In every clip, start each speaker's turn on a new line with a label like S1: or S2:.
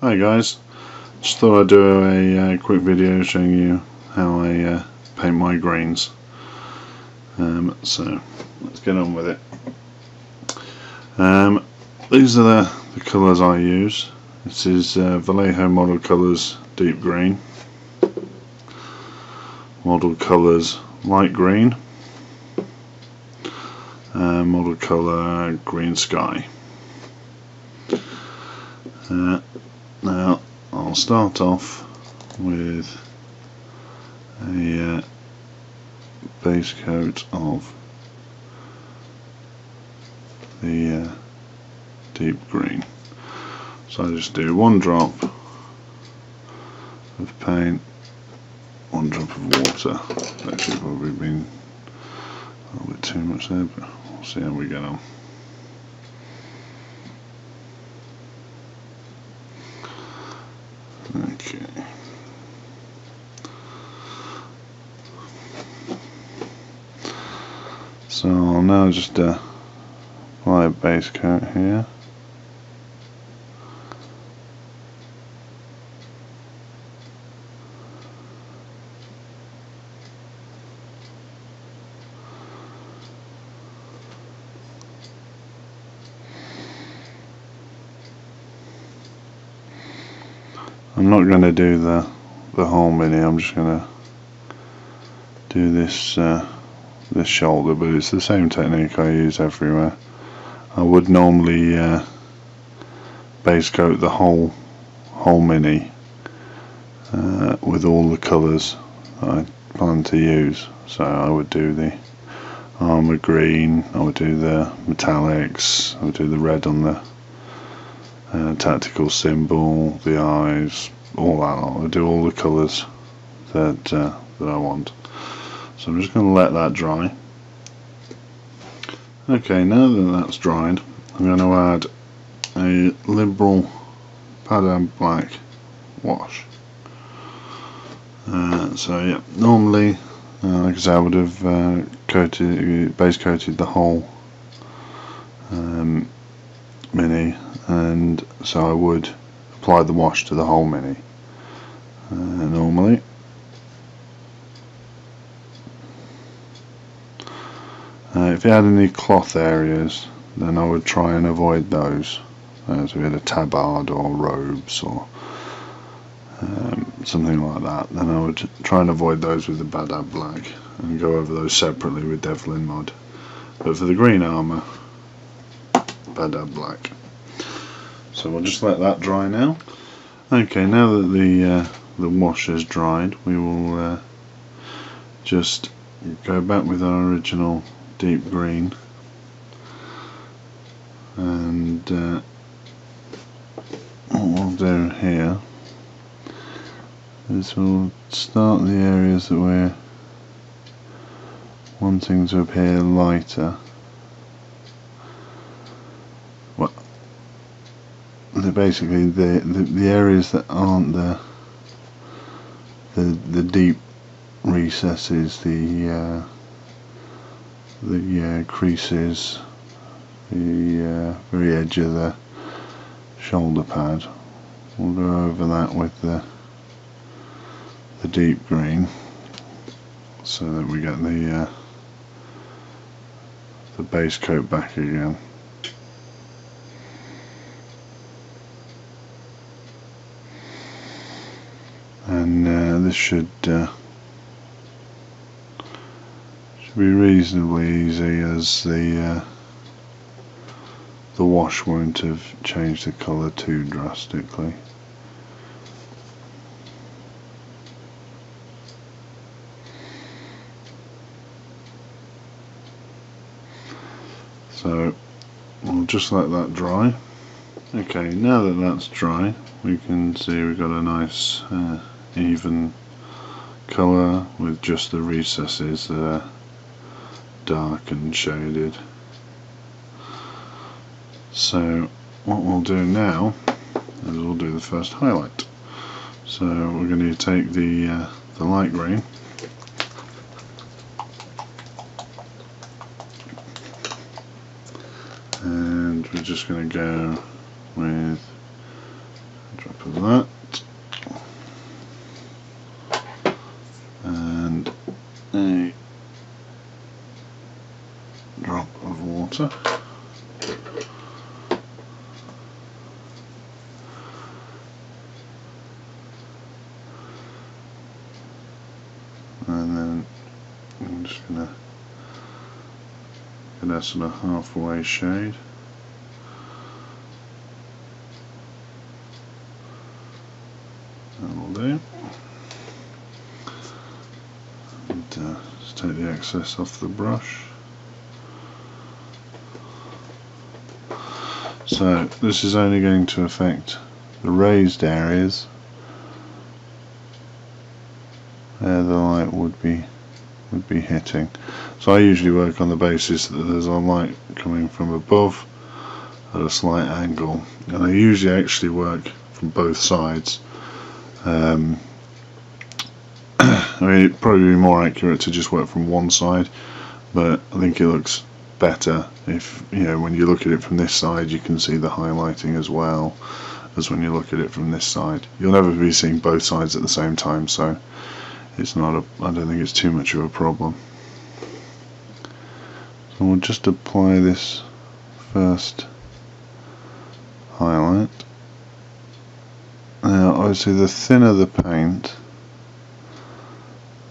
S1: Hi guys, just thought I'd do a quick video showing you how I paint my greens. So let's get on with it. These are the colours I use. This is Vallejo Model Colours Deep Green, Model Colours Light Green, Model Colour Green Sky. Now I'll start off with a base coat of the deep green. So I just do one drop of paint, one drop of water. Actually probably been a little bit too much there, but we'll see how we get on. Okay. So I'll now just apply a base coat here. I'm not going to do the whole mini. I'm just going to do this this shoulder, but it's the same technique I use everywhere. I would normally base coat the whole mini with all the colours that I plan to use. So I would do the armour green, I would do the metallics, I would do the red on the tactical symbol, the eyes, all that. I would do all the colours that I want. So I'm just going to let that dry. Okay, now that that's dried, I'm going to add a liberal Padam Black wash. So yeah, normally, like I said, I would have base coated the whole mini, and so I would apply the wash to the whole mini normally. If you had any cloth areas, then I would try and avoid those. So if you had a tabard or robes or something like that, then I would try and avoid those with the Padam Black and go over those separately with Devlin Mud. But for the green armour, Padam Black. So we'll just let that dry now. Okay, now that the wash has dried, we will just go back with our original deep green, and what we'll do here is we'll start the areas that we're wanting to appear lighter. Well, basically the areas that aren't the deep recesses, the creases, the very edge of the shoulder pad. We'll go over that with the deep green, so that we get the base coat back again. And this should be reasonably easy, as the wash won't have changed the colour too drastically. So we'll just let that dry. Okay, now that that's dry, we can see we've got a nice even colour with just the recesses that are dark and shaded. So what we'll do now is we'll do the first highlight. So we're going to take the light green, and we're just going to go with a drop drop of that, and a drop of water. And then I'm just going to get that sort of halfway shade. That'll do. And just take the excess off the brush. So this is only going to affect the raised areas where the light would be hitting. So I usually work on the basis that there's a light coming from above at a slight angle, and I usually actually work from both sides. I mean, it'd probably be more accurate to just work from one side, but I think it looks better if, you know, when you look at it from this side you can see the highlighting as well as when you look at it from this side. You'll never be seeing both sides at the same time, so it's not I don't think it's too much of a problem. So we'll just apply this first highlight. Now obviously the thinner the paint,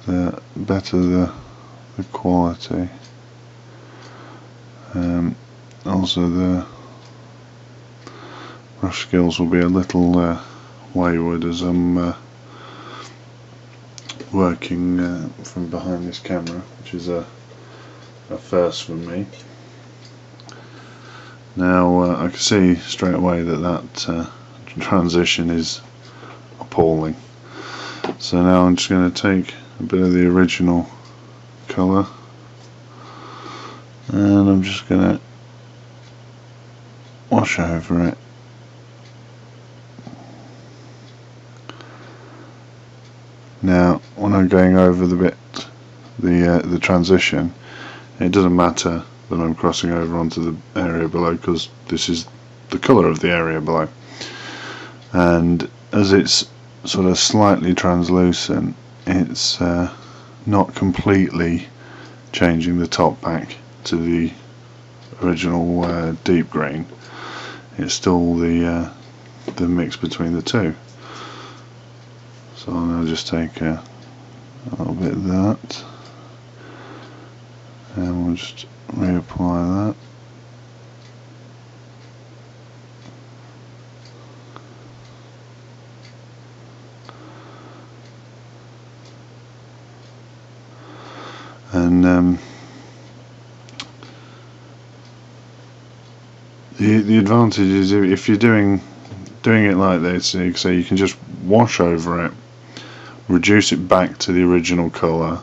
S1: the better the quality. Also the brush skills will be a little wayward as I'm working from behind this camera, which is a first for me. Now I can see straight away that transition is appalling. So now I'm just going to take a bit of the original colour and I'm just going to wash over it. Now when I'm going over the transition, it doesn't matter that I'm crossing over onto the area below, because this is the colour of the area below, and as it's sort of slightly translucent, it's not completely changing the top back to the original deep green. It's still the mix between the two. So I'll now just take a little bit of that and we'll just reapply that. And the advantage is if you're doing it like this, so you can just wash over it, reduce it back to the original colour,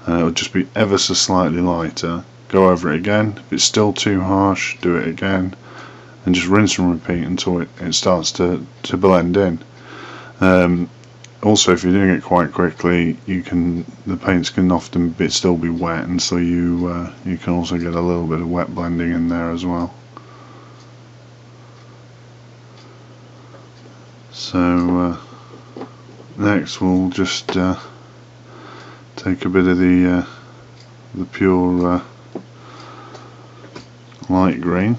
S1: and it'll just be ever so slightly lighter. Go over it again. If it's still too harsh, do it again, and just rinse and repeat until it starts to blend in. Also, if you're doing it quite quickly, the paints can often still be wet, and so you can also get a little bit of wet blending in there as well. So next we'll just take a bit of the pure light green.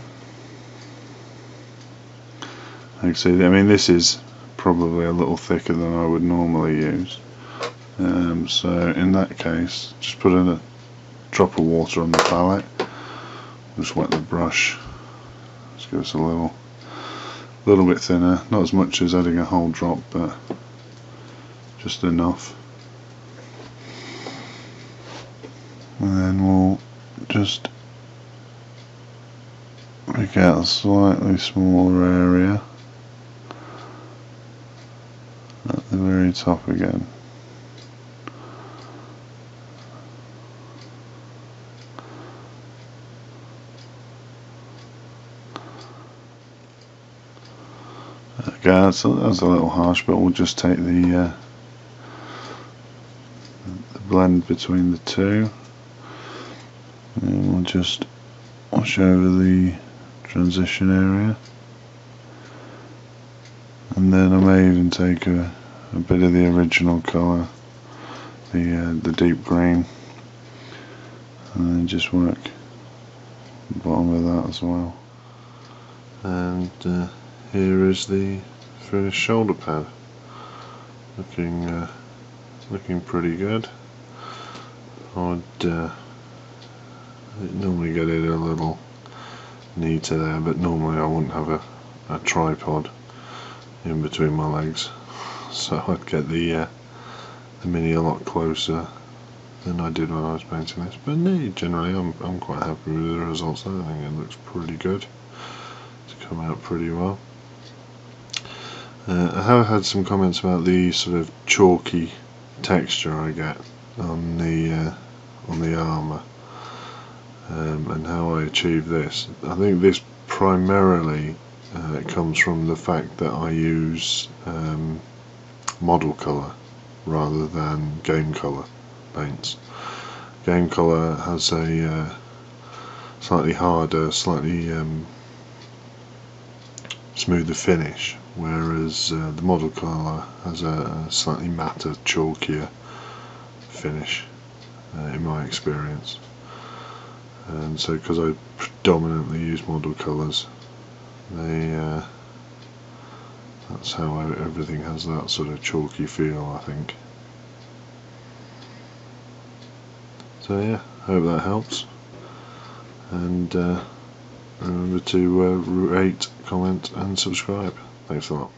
S1: Like I say, I mean, this is probably a little thicker than I would normally use, so in that case just put in a drop of water on the palette, just wet the brush, just give us a little bit thinner, not as much as adding a whole drop, but just enough. And then we'll just pick out a slightly smaller area at the very top again. Okay, that's a little harsh, but we'll just take the blend between the two, and we'll just wash over the transition area, and and then I may even take a bit of the original colour, the deep green, and then just work the bottom of that as well. And here is the finished shoulder pad, looking pretty good. I would normally get it a little neater there, but normally I wouldn't have a tripod in between my legs, so I'd get the Mini a lot closer than I did when I was painting this. But no, generally I'm quite happy with the results. I think it looks pretty good. It's come out pretty well. I have had some comments about the sort of chalky texture I get on the armour, and how I achieve this. I think this primarily comes from the fact that I use model colour rather than game colour paints. Game colour has a slightly harder, slightly smoother finish, whereas the model colour has a slightly matter, chalkier finish, in my experience. And so, because I predominantly use model colours, that's how everything has that sort of chalky feel, I think. So yeah, hope that helps, and remember to rate, comment and subscribe. Thanks a lot.